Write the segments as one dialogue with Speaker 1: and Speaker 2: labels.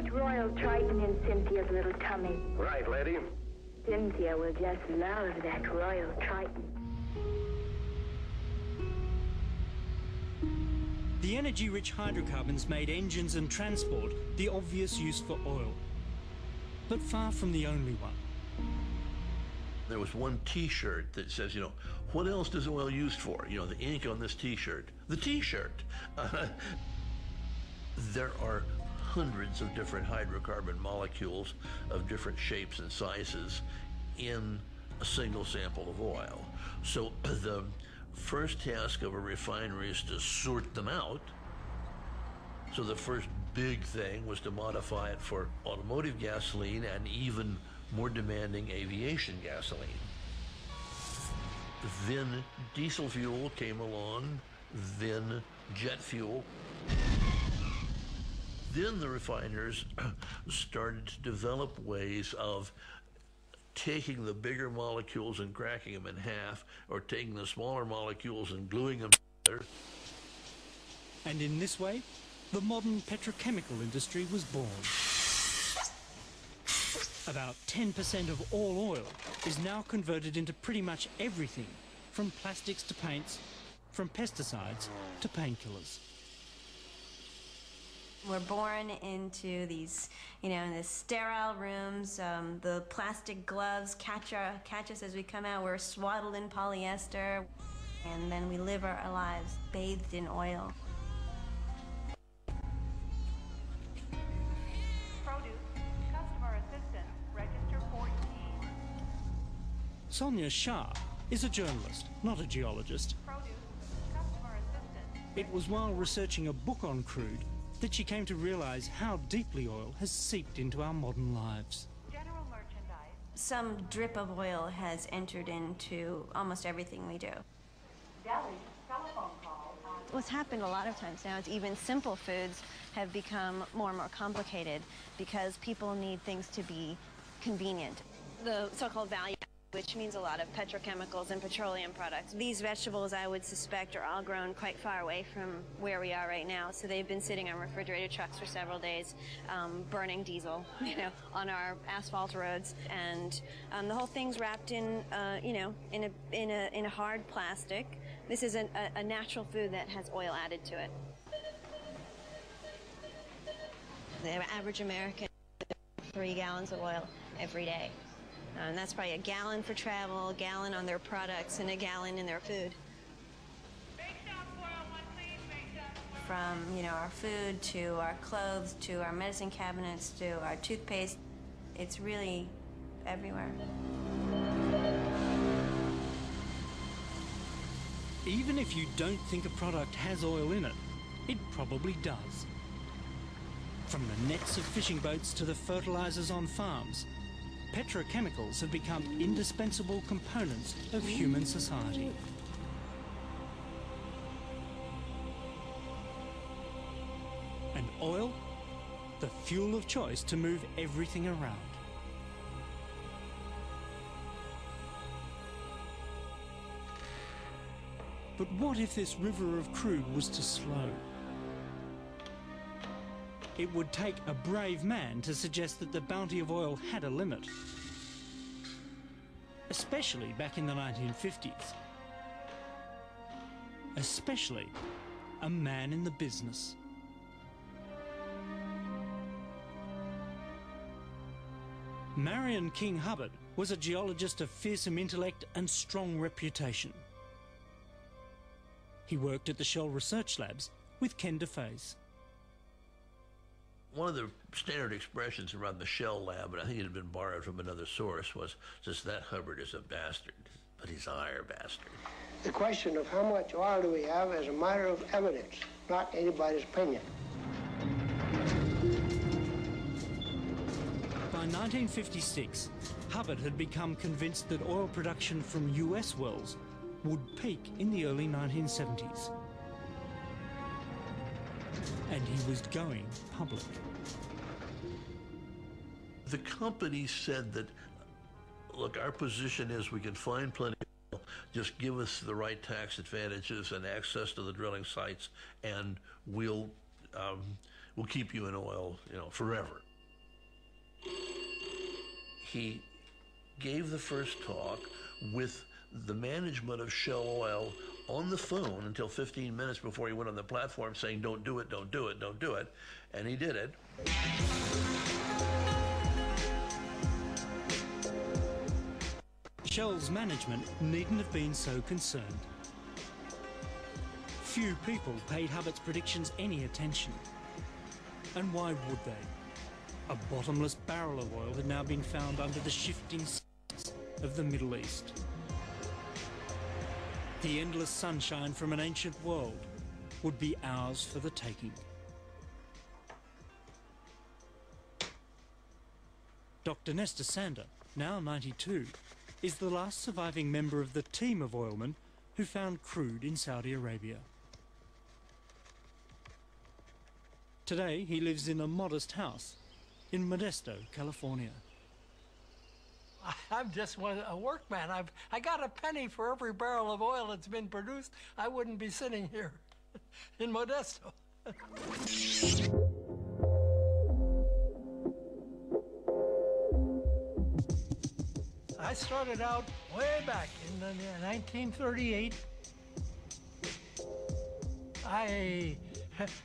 Speaker 1: put Royal Triton in Cynthia's little tummy.
Speaker 2: Right, lady.
Speaker 1: Cynthia will just love that Royal Triton.
Speaker 3: The energy-rich hydrocarbons made engines and transport the obvious use for oil, but far from the only one.
Speaker 4: There was one T-shirt that says, you know, what else does oil used for? You know, the ink on this T-shirt. The T-shirt. There are hundreds of different hydrocarbon molecules of different shapes and sizes in a single sample of oil. So the first task of a refinery is to sort them out. So the first big thing was to modify it for automotive gasoline and even more demanding aviation gasoline. Then diesel fuel came along, then jet fuel. Then the refiners started to develop ways of taking the bigger molecules and cracking them in half, or taking the smaller molecules and gluing them together.
Speaker 3: And in this way, the modern petrochemical industry was born. About 10% of all oil is now converted into pretty much everything, from plastics to paints, from pesticides to painkillers.
Speaker 5: We're born into these, you know, in the sterile rooms. The plastic gloves catch us as we come out. We're swaddled in polyester, and then we live our lives bathed in oil.
Speaker 6: Produce, customer assistant, register 14.
Speaker 3: Sonia Shah is a journalist, not a geologist.
Speaker 6: Produce, customer assistant.
Speaker 3: It was while researching a book on crude that she came to realize how deeply oil has seeped into our modern lives.
Speaker 6: General merchandise.
Speaker 5: Some drip of oil has entered into almost everything we do.
Speaker 6: Deli, telephone calls.
Speaker 5: What's happened a lot of times now is even simple foods have become more and more complicated because people need things to be convenient. The so-called value, which means a lot of petrochemicals and petroleum products. These vegetables, I would suspect, are all grown quite far away from where we are right now. So they've been sitting on refrigerated trucks for several days, burning diesel, you know, on our asphalt roads. And the whole thing's wrapped in, you know, in a hard plastic. This is a natural food that has oil added to it. The average American 3 gallons of oil every day. And that's probably a gallon for travel, a gallon on their products, and a gallon in their food. From, you know, our food to our clothes to our medicine cabinets to our toothpaste, it's really everywhere.
Speaker 3: Even if you don't think a product has oil in it, it probably does. From the nets of fishing boats to the fertilizers on farms, petrochemicals have become indispensable components of human society. And oil, the fuel of choice to move everything around. But what if this river of crude was to slow? It would take a brave man to suggest that the bounty of oil had a limit, especially back in the 1950s. Especially a man in the business. Marion King Hubbard was a geologist of fearsome intellect and strong reputation. He worked at the Shell Research Labs with Ken DeFace.
Speaker 4: One of the standard expressions around the Shell lab, and I think it had been borrowed from another source, was just that Hubbard is a bastard, but he's a higher bastard.
Speaker 7: The question of how much oil do we have is a matter of evidence, not anybody's opinion.
Speaker 3: By 1956, Hubbard had become convinced that oil production from US wells would peak in the early 1970s. And he was going public.
Speaker 4: The company said that, look, our position is we can find plenty of oil, just give us the right tax advantages and access to the drilling sites, and we'll keep you in oil, you know, forever. he gave the first talk with the management of Shell Oil on the phone until 15 minutes before he went on the platform saying, don't do it, don't do it, don't do it. And he did it.
Speaker 3: Shell's management needn't have been so concerned. Few people paid Hubbert's predictions any attention. And why would they? A bottomless barrel of oil had now been found under the shifting seas of the Middle East. The endless sunshine from an ancient world would be ours for the taking. Dr. Nestor Sander, now 92, is the last surviving member of the team of oilmen who found crude in Saudi Arabia. Today he lives in a modest house in Modesto, California.
Speaker 2: I'm just a workman. I got a penny for every barrel of oil that's been produced. I wouldn't be sitting here in Modesto. I started out way back in 1938. I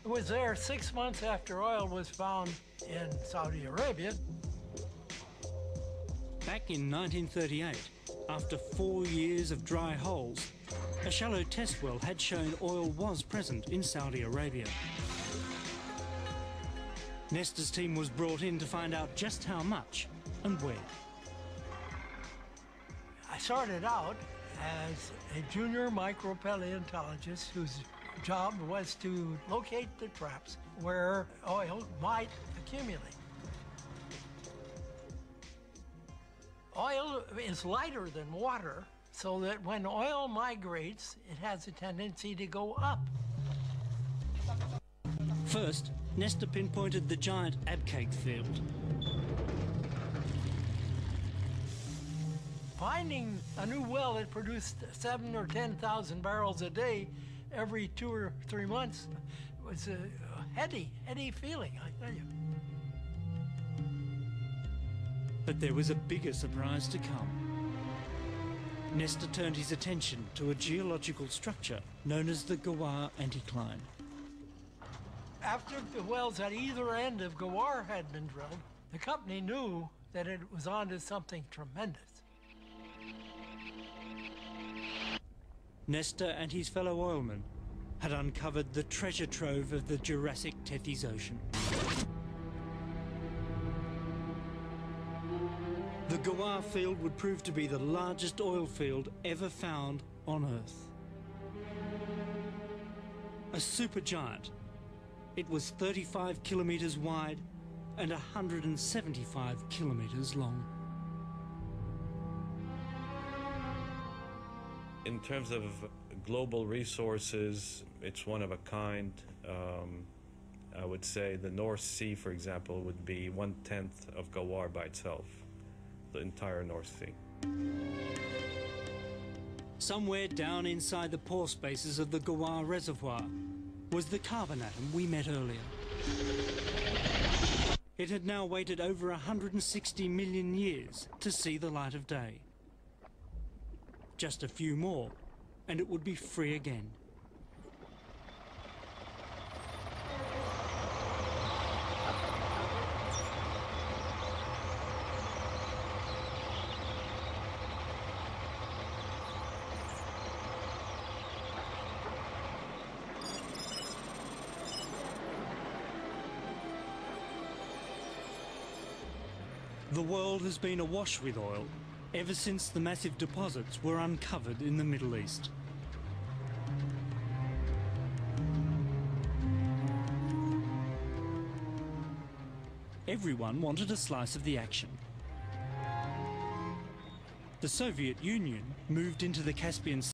Speaker 2: was there 6 months after oil was found in Saudi Arabia.
Speaker 3: Back in 1938, after 4 years of dry holes, a shallow test well had shown oil was present in Saudi Arabia. Nestor's team was brought in to find out just how much and where.
Speaker 2: I started out as a junior micropaleontologist whose job was to locate the traps where oil might accumulate. Oil is lighter than water, so that when oil migrates, it has a tendency to go up.
Speaker 3: First, Nestor pinpointed the giant Abqaiq field.
Speaker 2: Finding a new well that produced 7,000 or 10,000 barrels a day every 2 or 3 months was a heady feeling, I tell you.
Speaker 3: But there was a bigger surprise to come. Nestor turned his attention to a geological structure known as the Ghawar Anticline.
Speaker 2: After the wells at either end of Ghawar had been drilled, the company knew that it was onto something tremendous.
Speaker 3: Nestor and his fellow oilmen had uncovered the treasure trove of the Jurassic Tethys Ocean. The Ghawar field would prove to be the largest oil field ever found on Earth. A supergiant, it was 35 kilometres wide and 175 kilometres long.
Speaker 8: In terms of global resources, it's one of a kind. I would say the North Sea, for example, would be 1/10 of Ghawar by itself, the entire North Sea.
Speaker 3: Somewhere down inside the pore spaces of the Ghawar Reservoir was the carbon atom we met earlier. It had now waited over 160 million years to see the light of day. Just a few more, and it would be free again. The world has been awash with oil ever since the massive deposits were uncovered in the Middle East. Everyone wanted a slice of the action. The Soviet Union moved into the Caspian Sea